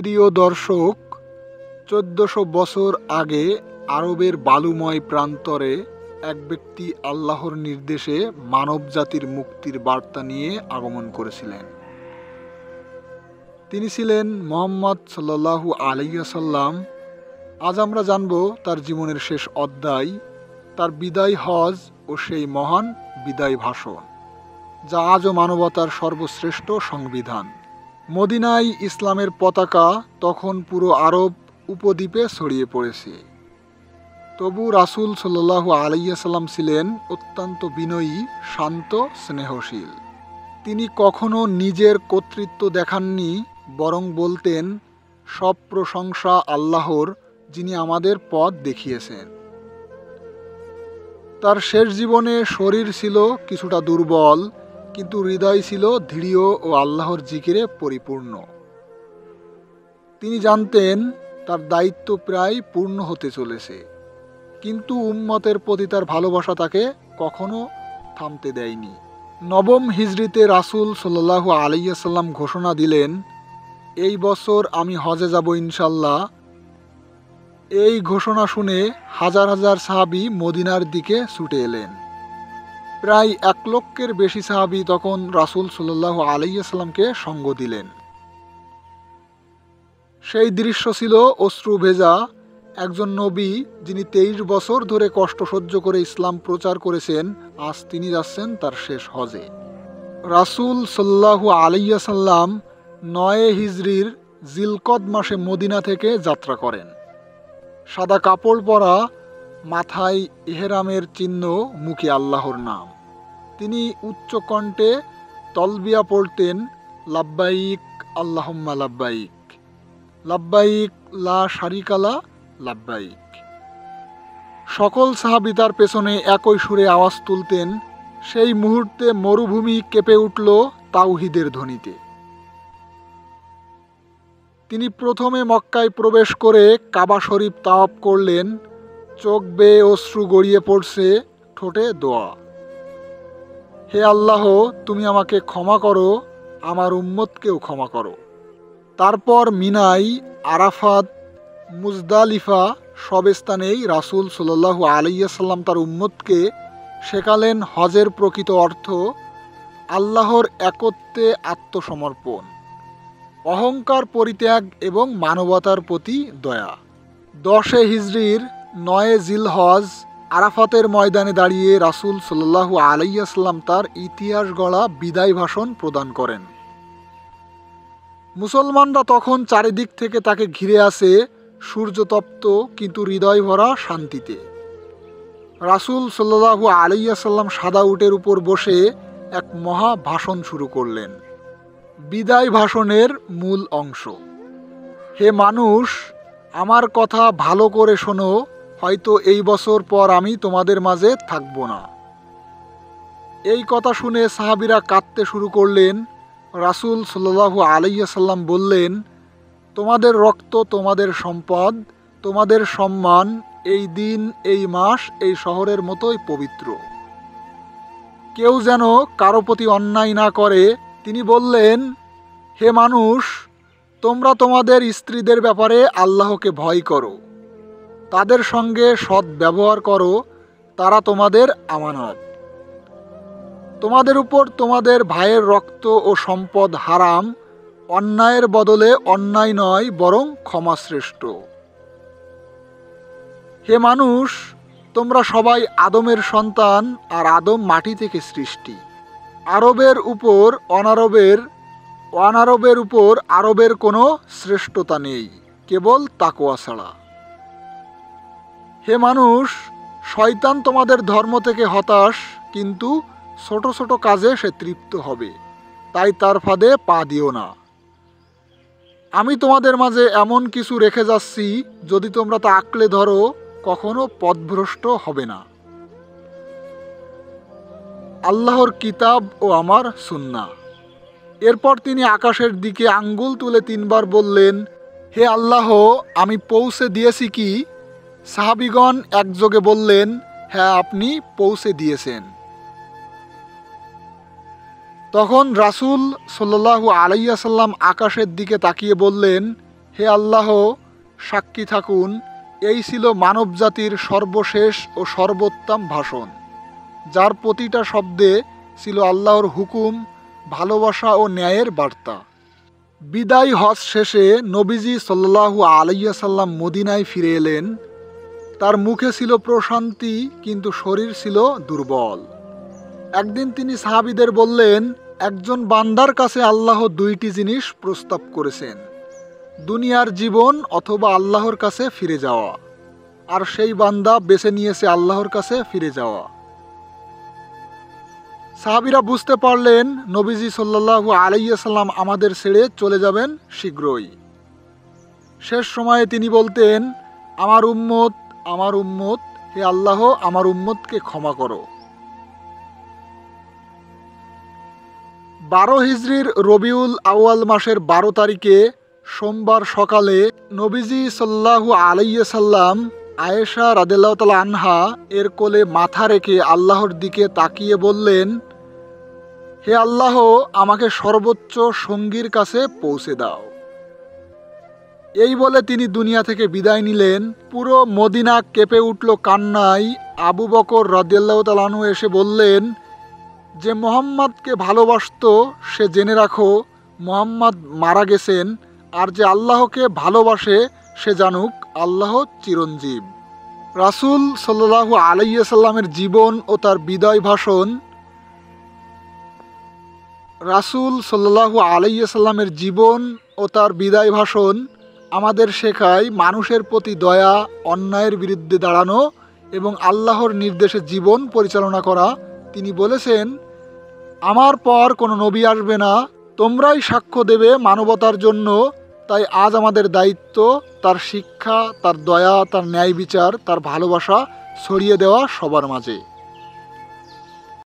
প্রিয় দর্শক, 1400 বছর আগে আরবের বালুময় প্রান্তরে এক ব্যক্তি আল্লাহর নির্দেশে মানবজাতির মুক্তির বার্তা নিয়ে আগমন করেছিলেন। তিনি ছিলেন মুহাম্মদ সাল্লাল্লাহু আলাইহি ওয়াসাল্লাম। আজ আমরা জানব তার জীবনের শেষ অধ্যায়, তার বিদায় হজ ও সেই মহান বিদায় ভাষণ, যা আজও মানবতার সর্বশ্রেষ্ঠ সংবিধান। মদিনায় ইসলামের পতাকা তখন পুরো আরব উপদ্বীপে ছড়িয়ে পড়েছে। তবু রাসূল সাল্লাল্লাহু আলাইহি ওয়াসাল্লাম ছিলেন অত্যন্ত বিনয়ী, শান্ত, স্নেহশীল। তিনি কখনো নিজের কর্তৃত্ব দেখাননি, বরং বলতেন, সব প্রশংসা আল্লাহর, যিনি আমাদের পথ দেখিয়েছেন। তার শেষ জীবনে শরীর ছিল কিছুটা দুর্বল, কিন্তু হৃদয় ছিল দৃঢ় ও আল্লাহর জিকিরে পরিপূর্ণ। তিনি জানতেন তার দায়িত্ব প্রায় পূর্ণ হতে চলেছে, কিন্তু উম্মতের প্রতি তার ভালোবাসা তাকে কখনো থামতে দেয়নি। নবম হিজরিতে রাসূল সাল্লাল্লাহু আলাইহি ওয়াসাল্লাম ঘোষণা দিলেন, এই বছর আমি হজে যাব ইনশাল্লাহ। এই ঘোষণা শুনে হাজার হাজার সাহাবী মদিনার দিকে ছুটে এলেন। প্রায় 1 লক্ষের বেশি সাহাবী তখন রাসূল সাল্লাল্লাহু আলাইহি ওয়াসাল্লামকে সঙ্গ দিলেন। সেই দৃশ্য ছিল অশ্রু ভেজা। একজন নবী, যিনি 23 বছর ধরে কষ্ট সহ্য করে ইসলাম প্রচার করেছেন, আজ তিনি যাচ্ছেন তার শেষ হজে। রাসূল সাল্লাল্লাহু আলাইহি ওয়াসাল্লাম 9 হিজরির জিলকদ মাসে মদিনা থেকে যাত্রা করেন। সাদা কাপড় পরা, মাথায় ইহরামের চিহ্ন, মুখে আল্লাহর নাম। তিনি উচ্চ কণ্ঠে তলবিয়া পড়তেন, লাব্বাইক আল্লাহুম্মা লাব্বাইক, লাব্বাইক লা শারিকা লা লাব্বাইক। সকল সাহাবী তার পেছনে একই সুরে আওয়াজ তুলতেন। সেই মুহূর্তে মরুভূমি কেঁপে উঠল তাওহীদের ধ্বনিতে। তিনি প্রথমে মক্কায় প্রবেশ করে কাবা শরীফ তাওয়াফ করলেন। চোখ বেয়ে অশ্রু গড়িয়ে পড়ছে, ঠোঁটে দোয়া, হে আল্লাহ, তুমি আমাকে ক্ষমা করো, আমার উম্মতকেও ক্ষমা করো। তারপর মিনাই, আরাফাত, মুজদালিফা সব স্থানেই রাসূল সাল্লাল্লাহু আলাইহি ওয়াসাল্লাম তার উম্মতকে শেখালেন হজের প্রকৃত অর্থ, আল্লাহর একত্বে আত্মসমর্পণ, অহংকার পরিত্যাগ এবং মানবতার প্রতি দয়া। 10 হিজরির 9 জিলহজ আরাফাতের ময়দানে দাঁড়িয়ে রাসূল সাল্লাল্লাহু আলাইহি ওয়াসাল্লাম তার ইতিহাস গড়া বিদায় ভাষণ প্রদান করেন। মুসলমানরা তখন চারিদিক থেকে তাকে ঘিরে আছে, সূর্যতপ্ত কিন্তু হৃদয় ভরা শান্তিতে। রাসূল সাল্লাল্লাহু আলাইহি ওয়াসাল্লাম সাদা উটের উপর বসে এক মহা ভাষণ শুরু করলেন। বিদায় ভাষণের মূল অংশ, হে মানুষ, আমার কথা ভালো করে শোনো, হয়তো এই বছর পর আমি তোমাদের মাঝে থাকব না। এই কথা শুনে সাহাবীরা কাঁদতে শুরু করলেন। রাসূল সাল্লাল্লাহু আলাইহি ওয়াসাল্লাম বললেন, তোমাদের রক্ত, তোমাদের সম্পদ, তোমাদের সম্মান এই দিন, এই মাস, এই শহরের মতোই পবিত্র। কেউ যেন কারো প্রতি অন্যায় না করে। তিনি বললেন, হে মানুষ, তোমরা তোমাদের স্ত্রীদের ব্যাপারে আল্লাহকে ভয় করো, তাদের সঙ্গে সৎ ব্যবহার করো, তারা তোমাদের আমানত। তোমাদের উপর তোমাদের ভাইয়ের রক্ত ও সম্পদ হারাম, অন্যায়ের বদলে অন্যায় নয়, বরং ক্ষমা শ্রেষ্ঠ। হে মানুষ, তোমরা সবাই আদমের সন্তান, আর আদম মাটি থেকে সৃষ্টি। আরবের উপর অনারবের, অনারবের উপর আরবের কোনো শ্রেষ্ঠতা নেই, কেবল তাকওয়া ছাড়া। হে মানুষ, শয়তান তোমাদের ধর্ম থেকে হতাশ, কিন্তু ছোট ছোট কাজে সে তৃপ্ত হবে, তাই তার ফাঁদে পা দিও না। আমি তোমাদের মাঝে এমন কিছু রেখে যাচ্ছি, যদি তোমরা তা আঁকড়ে ধরো, কখনো পথভ্রষ্ট হবে না। আল্লাহর কিতাব ও আমার সুন্নাহ। এরপর তিনি আকাশের দিকে আঙ্গুল তুলে 3 বার বললেন, হে আল্লাহ, আমি পৌঁছে দিয়েছি কি? সাহাবীগণ একযোগে বললেন, হ্যাঁ, আপনি পৌঁছে দিয়েছেন। তখন রাসূল সাল্লাল্লাহু আলাইহি ওয়াসাল্লাম আকাশের দিকে তাকিয়ে বললেন, হে আল্লাহ, সাক্ষী থাকুন, এই ছিল মানবজাতির সর্বশেষ ও সর্বোত্তম ভাষণ, যার প্রতিটা শব্দে ছিল আল্লাহর হুকুম, ভালোবাসা ও ন্যায়ের বার্তা। বিদায় হজ শেষে নবীজি সাল্লাল্লাহু আলাইহি ওয়াসাল্লাম মদিনায় ফিরে এলেন। তার মুখে ছিল প্রশান্তি, কিন্তু শরীর ছিল দুর্বল। একদিন তিনি সাহাবীদের বললেন, একজন বান্দার কাছে আল্লাহ দুইটি জিনিস প্রস্তাব করেছেন, দুনিয়ার জীবন অথবা আল্লাহর কাছে ফিরে যাওয়া, আর সেই বান্দা বেছে নিয়েছে আল্লাহর কাছে ফিরে যাওয়া। সাহাবীরা বুঝতে পারলেন নবীজি সাল্লাল্লাহু আলাইহি ওয়াসাল্লাম আমাদের ছেড়ে চলে যাবেন শীঘ্রই। শেষ সময়ে তিনি বলতেন, আমার উম্মত, আমার উম্মত, হে আল্লাহ আমার উম্মতকে ক্ষমা করো। 12 হিজরির রবিউল আউয়াল মাসের 12 তারিখে সোমবার সকালে নবীজি সাল্লাল্লাহু আলাইহি ওয়াসাল্লাম আয়েশা রাদিয়াল্লাহু তাআলা আনহা এর কোলে মাথা রেখে আল্লাহর দিকে তাকিয়ে বললেন, হে আল্লাহ, আমাকে সর্বোচ্চ সঙ্গীর কাছে পৌঁছে দাও। এই বলে তিনি দুনিয়া থেকে বিদায় নিলেন। পুরো মদিনা কেঁপে উঠল কান্নায়। আবু বকর রাদিয়াল্লাহু তাআলা আনহু এসে বললেন, যে মোহাম্মদকে ভালোবাসতো সে জেনে রাখো মোহাম্মদ মারা গেছেন, আর যে আল্লাহকে ভালোবাসে সে জানুক আল্লাহ চিরঞ্জীব। রাসূল সাল্লাল্লাহু আলাইহি ওয়াসাল্লামের জীবন ও তার বিদায় ভাষণ। রাসূল সাল্লাল্লাহু আলাইহি ওয়াসাল্লামের জীবন ও তার বিদায় ভাষণ আমাদের শেখায় মানুষের প্রতি দয়া, অন্যায়ের বিরুদ্ধে দাঁড়ানো এবং আল্লাহর নির্দেশে জীবন পরিচালনা করা। তিনি বলেছেন, আমার পর কোনো নবী আসবে না, তোমরাই সাক্ষ্য দেবে মানবতার জন্য। তাই আজ আমাদের দায়িত্ব তার শিক্ষা, তার দয়া, তার ন্যায় বিচার, তার ভালোবাসা ছড়িয়ে দেওয়া সবার মাঝে।